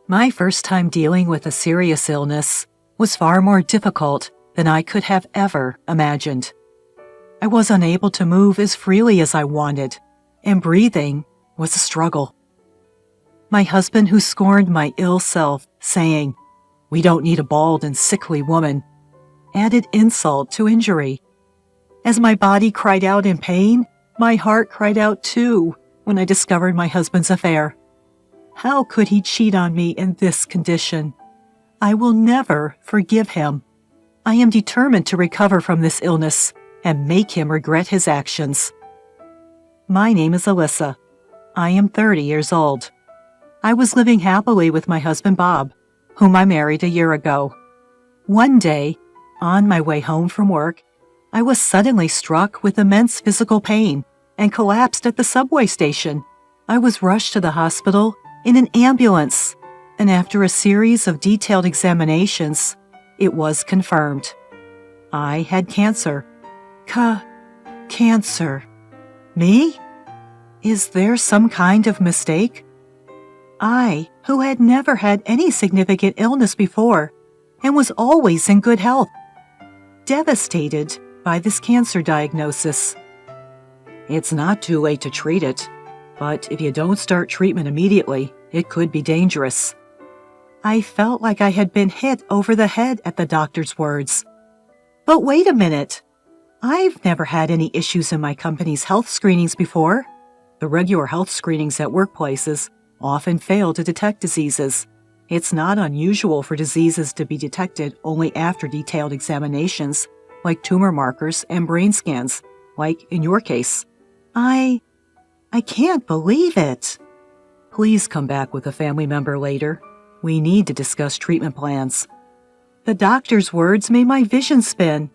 My first time dealing with a serious illness was far more difficult than I could have ever imagined. I was unable to move as freely as I wanted, and breathing was a struggle. My husband, who scorned my ill self, saying, "We don't need a bald and sickly woman," added insult to injury. As my body cried out in pain, my heart cried out too when I discovered my husband's affair. How could he cheat on me in this condition? I will never forgive him. I am determined to recover from this illness and make him regret his actions. My name is Alyssa. I am 30 years old. I was living happily with my husband Bob, whom I married a year ago. One day, on my way home from work, I was suddenly struck with immense physical pain and collapsed at the subway station. I was rushed to the hospital in an ambulance, and after a series of detailed examinations, it was confirmed. I had cancer. Cancer. Me? Is there some kind of mistake? I, who had never had any significant illness before and was always in good health, devastated by this cancer diagnosis. It's not too late to treat it, but if you don't start treatment immediately, it could be dangerous. I felt like I had been hit over the head at the doctor's words. But wait a minute. I've never had any issues in my company's health screenings before. The regular health screenings at workplaces often fail to detect diseases. It's not unusual for diseases to be detected only after detailed examinations, like tumor markers and brain scans, like in your case. I can't believe it. Please come back with a family member later. We need to discuss treatment plans. The doctor's words made my vision spin.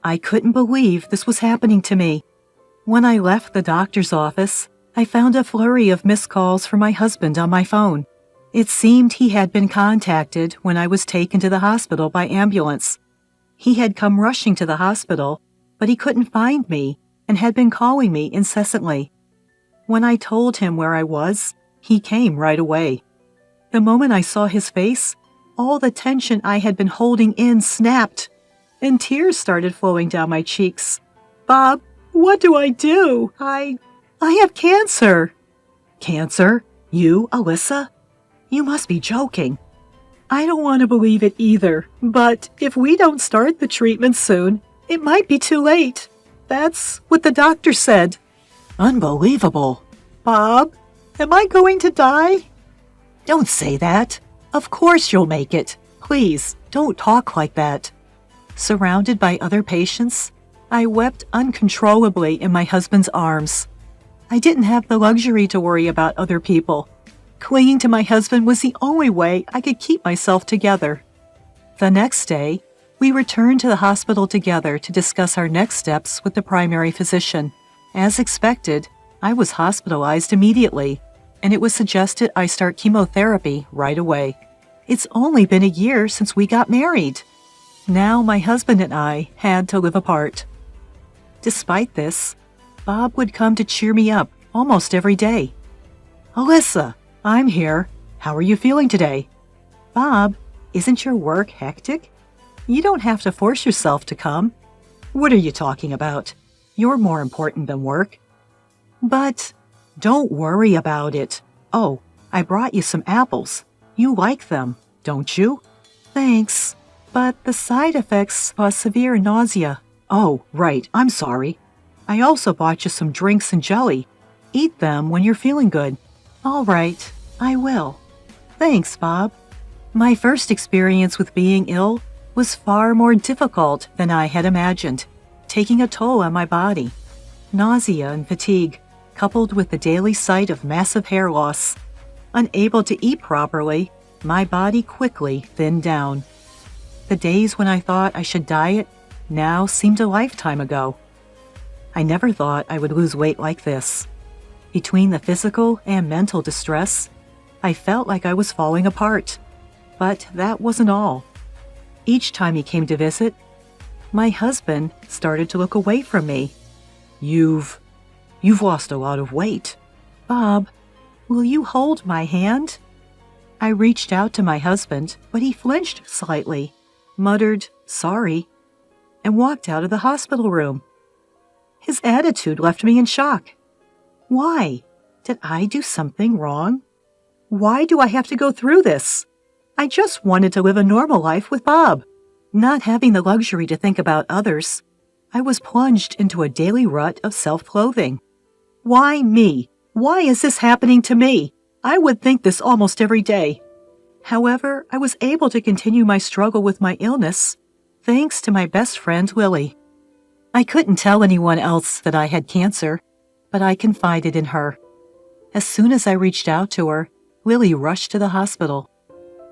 I couldn't believe this was happening to me. When I left the doctor's office, I found a flurry of missed calls from my husband on my phone. It seemed he had been contacted when I was taken to the hospital by ambulance. He had come rushing to the hospital, but he couldn't find me and had been calling me incessantly. When I told him where I was, he came right away. The moment I saw his face, all the tension I had been holding in snapped, and tears started flowing down my cheeks. "Bob, what do I do? I have cancer." "Cancer? You, Alyssa? You must be joking." "I don't want to believe it either, but if we don't start the treatment soon, it might be too late. That's what the doctor said." "Unbelievable." "Bob, am I going to die?" "Don't say that. Of course you'll make it. Please, don't talk like that." Surrounded by other patients, I wept uncontrollably in my husband's arms. I didn't have the luxury to worry about other people. Clinging to my husband was the only way I could keep myself together. The next day, we returned to the hospital together to discuss our next steps with the primary physician. As expected, I was hospitalized immediately, and it was suggested I start chemotherapy right away. It's only been a year since we got married. Now my husband and I had to live apart. Despite this, Bob would come to cheer me up almost every day. "Alyssa, I'm here. How are you feeling today?" "Bob, isn't your work hectic? You don't have to force yourself to come." "What are you talking about? You're more important than work." "But don't worry about it. Oh, I brought you some apples. You like them, don't you?" "Thanks, but the side effects cause severe nausea." "Oh, right, I'm sorry. I also bought you some drinks and jelly. Eat them when you're feeling good." "All right, I will. Thanks, Bob." My first experience with being ill was far more difficult than I had imagined, taking a toll on my body. Nausea and fatigue, coupled with the daily sight of massive hair loss. Unable to eat properly, my body quickly thinned down. The days when I thought I should diet now seemed a lifetime ago. I never thought I would lose weight like this. Between the physical and mental distress, I felt like I was falling apart. But that wasn't all. Each time he came to visit, my husband started to look away from me. You've lost a lot of weight." "Bob, will you hold my hand?" I reached out to my husband, but he flinched slightly, muttered, "Sorry," and walked out of the hospital room. His attitude left me in shock. Why? Did I do something wrong? Why do I have to go through this? I just wanted to live a normal life with Bob. Not having the luxury to think about others, I was plunged into a daily rut of self-loathing. Why me? Why is this happening to me? I would think this almost every day. However, I was able to continue my struggle with my illness, thanks to my best friend Lily. I couldn't tell anyone else that I had cancer, but I confided in her. As soon as I reached out to her, Lily rushed to the hospital.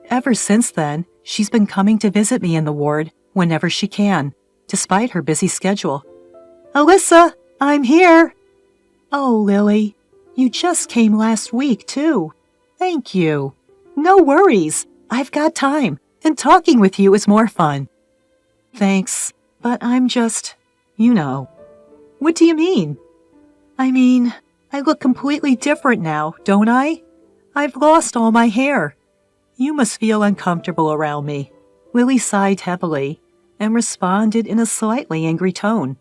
Ever since then, she's been coming to visit me in the ward whenever she can, despite her busy schedule. "Alyssa, I'm here!" "Oh, Lily, you just came last week, too. Thank you." "No worries. I've got time, and talking with you is more fun." "Thanks, but I'm just, you know." "What do you mean?" "I mean, I look completely different now, don't I? I've lost all my hair. You must feel uncomfortable around me." Lily sighed heavily and responded in a slightly angry tone.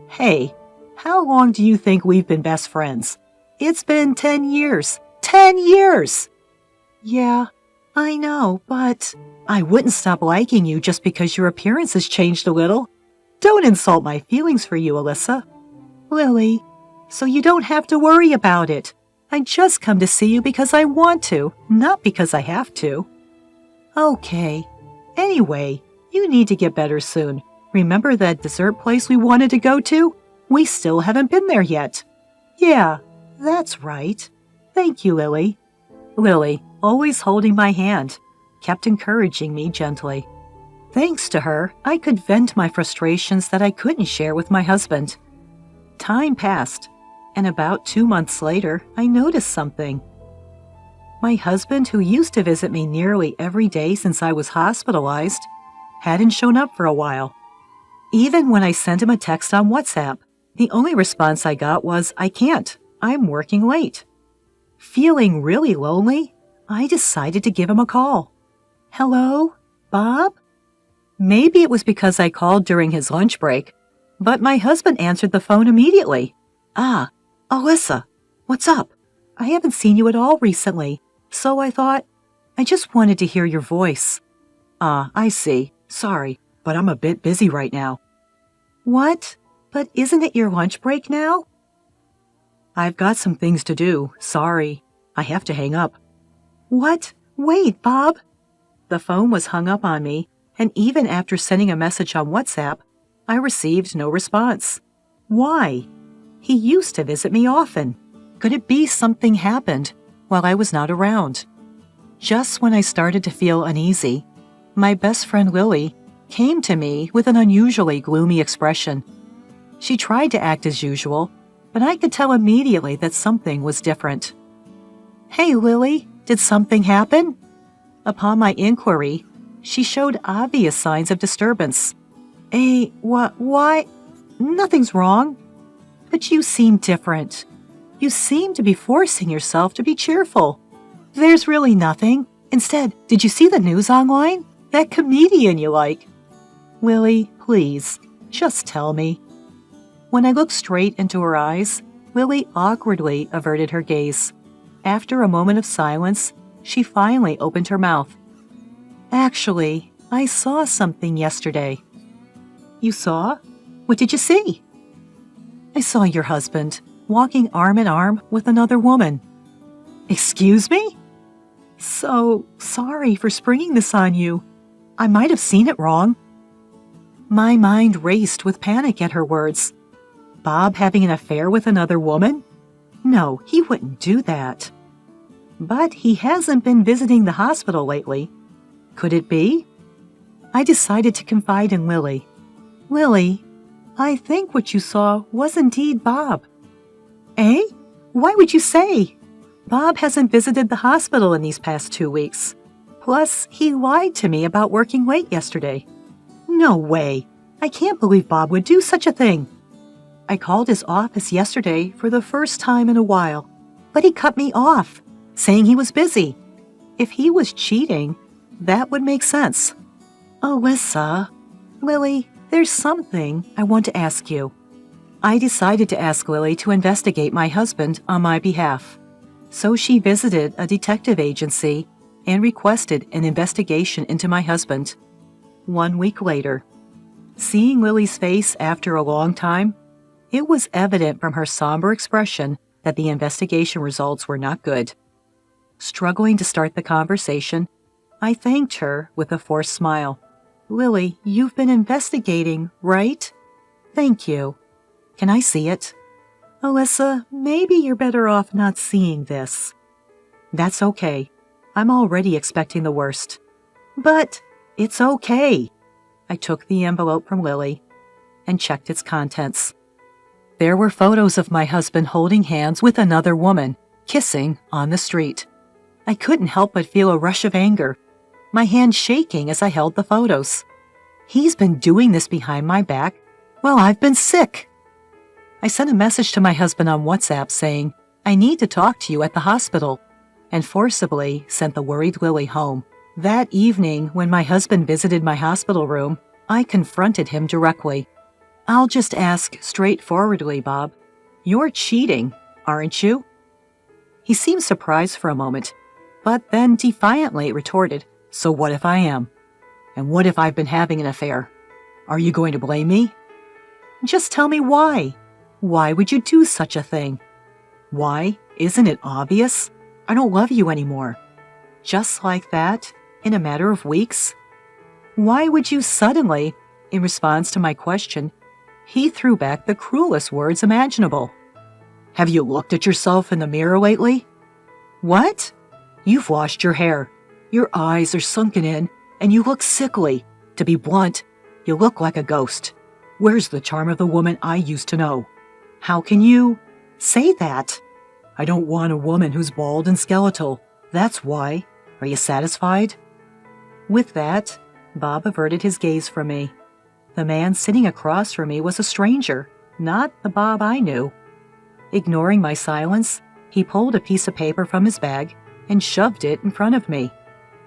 "Hey, how long do you think we've been best friends? It's been 10 years. 10 years! "Yeah, I know, but I wouldn't stop liking you just because your appearance has changed a little. Don't insult my feelings for you, Alyssa." "Lily, so you don't have to worry about it. I just come to see you because I want to, not because I have to." "Okay. Anyway, you need to get better soon. Remember that dessert place we wanted to go to? We still haven't been there yet." "Yeah, that's right. Thank you, Lily." Lily, always holding my hand, kept encouraging me gently. Thanks to her, I could vent my frustrations that I couldn't share with my husband. Time passed, and about 2 months later, I noticed something. My husband, who used to visit me nearly every day since I was hospitalized, hadn't shown up for a while. Even when I sent him a text on WhatsApp, the only response I got was, "I can't. I'm working late." Feeling really lonely, I decided to give him a call. "Hello, Bob?" Maybe it was because I called during his lunch break, but my husband answered the phone immediately. "Ah, Alyssa, what's up? I haven't seen you at all recently, so I thought, I just wanted to hear your voice." "Ah, I see. Sorry, but I'm a bit busy right now." "What? But isn't it your lunch break now?" "I've got some things to do. Sorry. I have to hang up." "What? Wait, Bob." The phone was hung up on me, and even after sending a message on WhatsApp, I received no response. Why? He used to visit me often. Could it be something happened while I was not around? Just when I started to feel uneasy, my best friend Lily came to me with an unusually gloomy expression. She tried to act as usual, but I could tell immediately that something was different. "Hey, Lily, did something happen?" Upon my inquiry, she showed obvious signs of disturbance. Why? Nothing's wrong. But you seem different. You seem to be forcing yourself to be cheerful. There's really nothing. Instead, did you see the news online? That comedian you like. Lily, please, just tell me. When I looked straight into her eyes, Lily awkwardly averted her gaze. After a moment of silence, she finally opened her mouth. "Actually, I saw something yesterday." "You saw? What did you see?" "I saw your husband walking arm in arm with another woman." "Excuse me?" "So sorry for springing this on you. I might have seen it wrong." My mind raced with panic at her words. Bob having an affair with another woman? No, he wouldn't do that. But he hasn't been visiting the hospital lately. Could it be? I decided to confide in Lily. "Lily, I think what you saw was indeed Bob." "Eh? Why would you say?" "Bob hasn't visited the hospital in these past 2 weeks. Plus, he lied to me about working late yesterday." "No way! I can't believe Bob would do such a thing." "I called his office yesterday for the first time in a while, but he cut me off, saying he was busy. If he was cheating, that would make sense. Alyssa, Lily, there's something I want to ask you. I decided to ask Lily to investigate my husband on my behalf. So she visited a detective agency and requested an investigation into my husband. 1 week later, seeing Lily's face after a long time, it was evident from her somber expression that the investigation results were not good. Struggling to start the conversation, I thanked her with a forced smile. Lily, you've been investigating, right? Thank you. Can I see it? Alyssa, maybe you're better off not seeing this. That's okay. I'm already expecting the worst. But it's okay. I took the envelope from Lily and checked its contents. There were photos of my husband holding hands with another woman, kissing on the street. I couldn't help but feel a rush of anger, my hand shaking as I held the photos. He's been doing this behind my back while I've been sick. I sent a message to my husband on WhatsApp saying, I need to talk to you at the hospital, and forcibly sent the worried Lily home. That evening, when my husband visited my hospital room, I confronted him directly. I'll just ask straightforwardly, Bob. You're cheating, aren't you? He seemed surprised for a moment, but then defiantly retorted, So what if I am? And what if I've been having an affair? Are you going to blame me? Just tell me why. Why would you do such a thing? Why? Isn't it obvious? I don't love you anymore. Just like that, in a matter of weeks? Why would you suddenly, in response to my question, he threw back the cruelest words imaginable. Have you looked at yourself in the mirror lately? What? You've lost your hair. Your eyes are sunken in, and you look sickly. To be blunt, you look like a ghost. Where's the charm of the woman I used to know? How can you say that? I don't want a woman who's bald and skeletal. That's why. Are you satisfied? With that, Bob averted his gaze from me. The man sitting across from me was a stranger, not the Bob I knew. Ignoring my silence, he pulled a piece of paper from his bag and shoved it in front of me.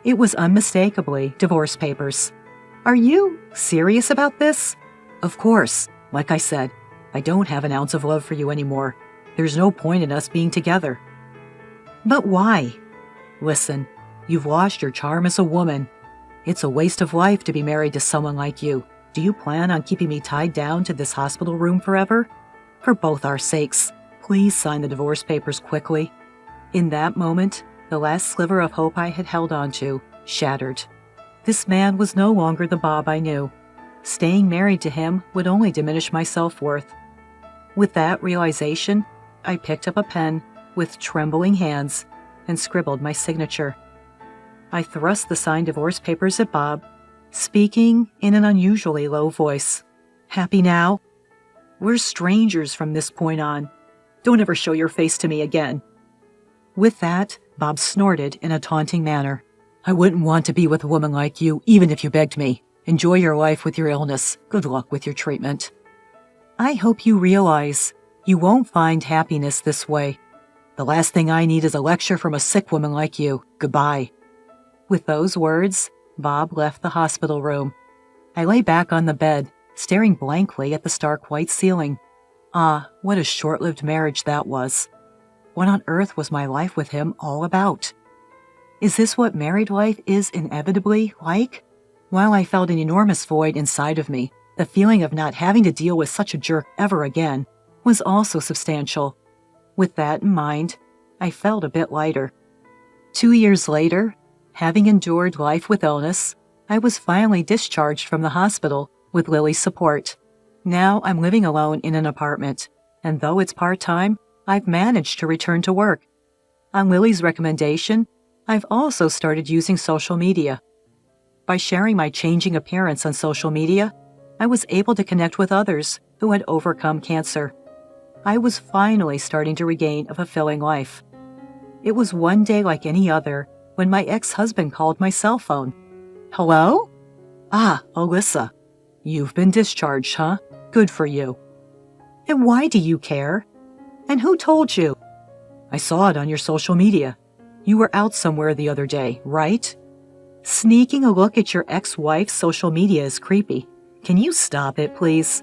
It was unmistakably divorce papers. Are you serious about this? Of course. Like I said, I don't have an ounce of love for you anymore. There's no point in us being together. But why? Listen, you've lost your charm as a woman. It's a waste of life to be married to someone like you. Do you plan on keeping me tied down to this hospital room forever? For both our sakes, please sign the divorce papers quickly. In that moment, the last sliver of hope I had held on to shattered. This man was no longer the Bob I knew. Staying married to him would only diminish my self-worth. With that realization, I picked up a pen with trembling hands and scribbled my signature. I thrust the signed divorce papers at Bob, speaking in an unusually low voice. Happy now? We're strangers from this point on. Don't ever show your face to me again. With that, Bob snorted in a taunting manner. I wouldn't want to be with a woman like you, even if you begged me. Enjoy your life with your illness. Good luck with your treatment. I hope you realize you won't find happiness this way. The last thing I need is a lecture from a sick woman like you. Goodbye. With those words, Bob left the hospital room. I lay back on the bed, staring blankly at the stark white ceiling. Ah, what a short-lived marriage that was. What on earth was my life with him all about? Is this what married life is inevitably like? While I felt an enormous void inside of me, the feeling of not having to deal with such a jerk ever again was also substantial. With that in mind, I felt a bit lighter. 2 years later, having endured life with illness, I was finally discharged from the hospital with Lily's support. Now I'm living alone in an apartment, and though it's part-time, I've managed to return to work. On Lily's recommendation, I've also started using social media. By sharing my changing appearance on social media, I was able to connect with others who had overcome cancer. I was finally starting to regain a fulfilling life. It was one day like any other when my ex-husband called my cell phone. Hello? Ah, Alyssa. You've been discharged, huh? Good for you. And why do you care? And who told you? I saw it on your social media. You were out somewhere the other day, right? Sneaking a look at your ex-wife's social media is creepy. Can you stop it, please?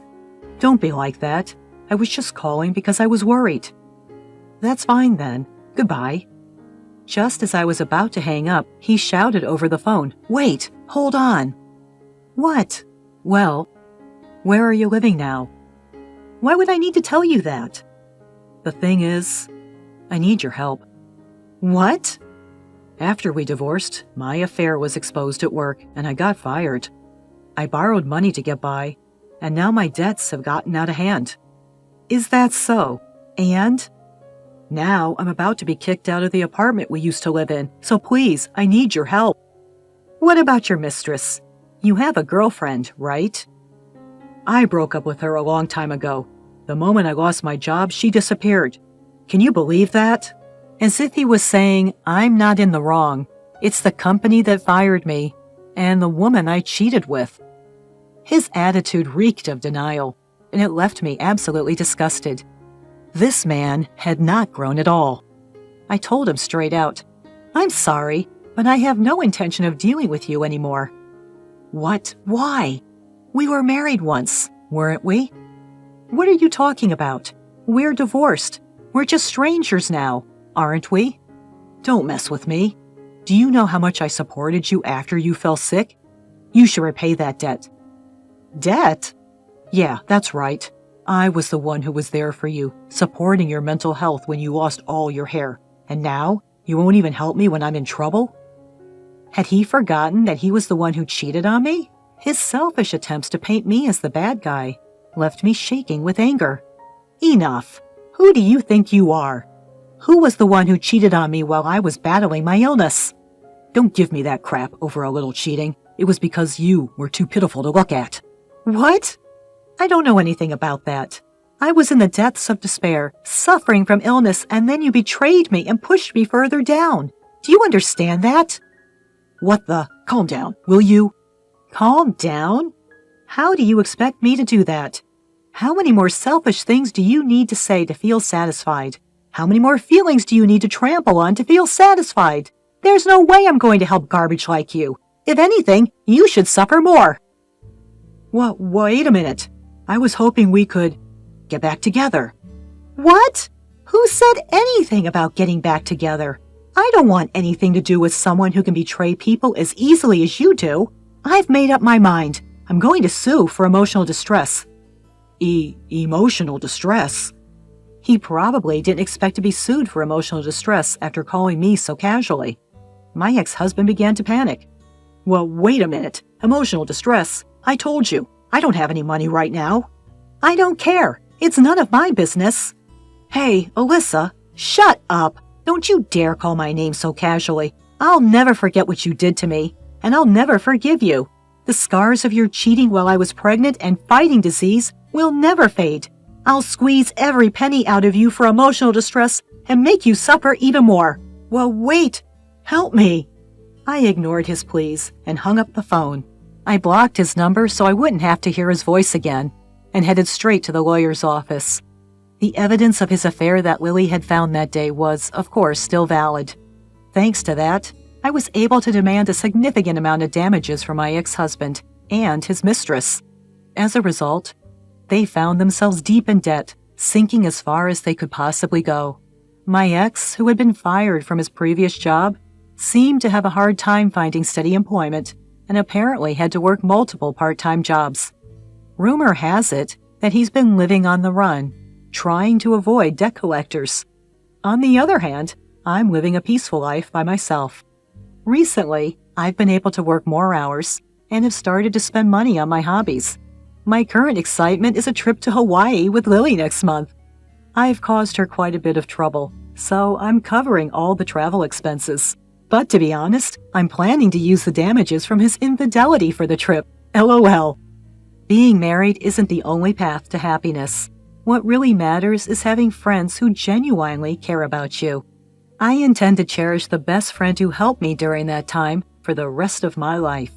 Don't be like that. I was just calling because I was worried. That's fine then. Goodbye. Just as I was about to hang up, he shouted over the phone, "Wait, hold on." What? Well, where are you living now? Why would I need to tell you that? The thing is, I need your help. What? After we divorced, my affair was exposed at work and I got fired. I borrowed money to get by, and now my debts have gotten out of hand. Is that so? And? Now I'm about to be kicked out of the apartment we used to live in, so please, I need your help. What about your mistress? You have a girlfriend, right? I broke up with her a long time ago. The moment I lost my job, she disappeared. Can you believe that? As if he was saying, I'm not in the wrong. It's the company that fired me, and the woman I cheated with. His attitude reeked of denial, and it left me absolutely disgusted. This man had not grown at all. I told him straight out, I'm sorry, but I have no intention of dealing with you anymore. What? Why? We were married once, weren't we? What are you talking about? We're divorced. We're just strangers now, aren't we? Don't mess with me. Do you know how much I supported you after you fell sick? You should repay that debt. Debt? Yeah, that's right. I was the one who was there for you, supporting your mental health when you lost all your hair. And now, you won't even help me when I'm in trouble? Had he forgotten that he was the one who cheated on me? His selfish attempts to paint me as the bad guy left me shaking with anger. Enough! Who do you think you are? Who was the one who cheated on me while I was battling my illness? Don't give me that crap over a little cheating. It was because you were too pitiful to look at. What? I don't know anything about that. I was in the depths of despair, suffering from illness, and then you betrayed me and pushed me further down. Do you understand that? What the? Calm down, will you? Calm down? How do you expect me to do that? How many more selfish things do you need to say to feel satisfied? How many more feelings do you need to trample on to feel satisfied? There's no way I'm going to help garbage like you. If anything, you should suffer more. Wait a minute. I was hoping we could get back together. What? Who said anything about getting back together? I don't want anything to do with someone who can betray people as easily as you do. I've made up my mind. I'm going to sue for emotional distress. Emotional distress? He probably didn't expect to be sued for emotional distress after calling me so casually. My ex-husband began to panic. Well, wait a minute. Emotional distress? I told you, I don't have any money right now. I don't care. It's none of my business. Hey, Alyssa, shut up. Don't you dare call my name so casually. I'll never forget what you did to me, and I'll never forgive you. The scars of your cheating while I was pregnant and fighting disease will never fade. I'll squeeze every penny out of you for emotional distress and make you suffer even more. Well, wait. Help me. I ignored his pleas and hung up the phone. I blocked his number so I wouldn't have to hear his voice again, and headed straight to the lawyer's office. The evidence of his affair that Lily had found that day was, of course, still valid. Thanks to that, I was able to demand a significant amount of damages from my ex-husband and his mistress. As a result, they found themselves deep in debt, sinking as far as they could possibly go. My ex, who had been fired from his previous job, seemed to have a hard time finding steady employment and apparently had to work multiple part-time jobs. Rumor has it that he's been living on the run, trying to avoid debt collectors. On the other hand, I'm living a peaceful life by myself. Recently, I've been able to work more hours and have started to spend money on my hobbies. My current excitement is a trip to Hawaii with Lily next month. I've caused her quite a bit of trouble, so I'm covering all the travel expenses. But to be honest, I'm planning to use the damages from his infidelity for the trip. LOL. Being married isn't the only path to happiness. What really matters is having friends who genuinely care about you. I intend to cherish the best friend who helped me during that time for the rest of my life.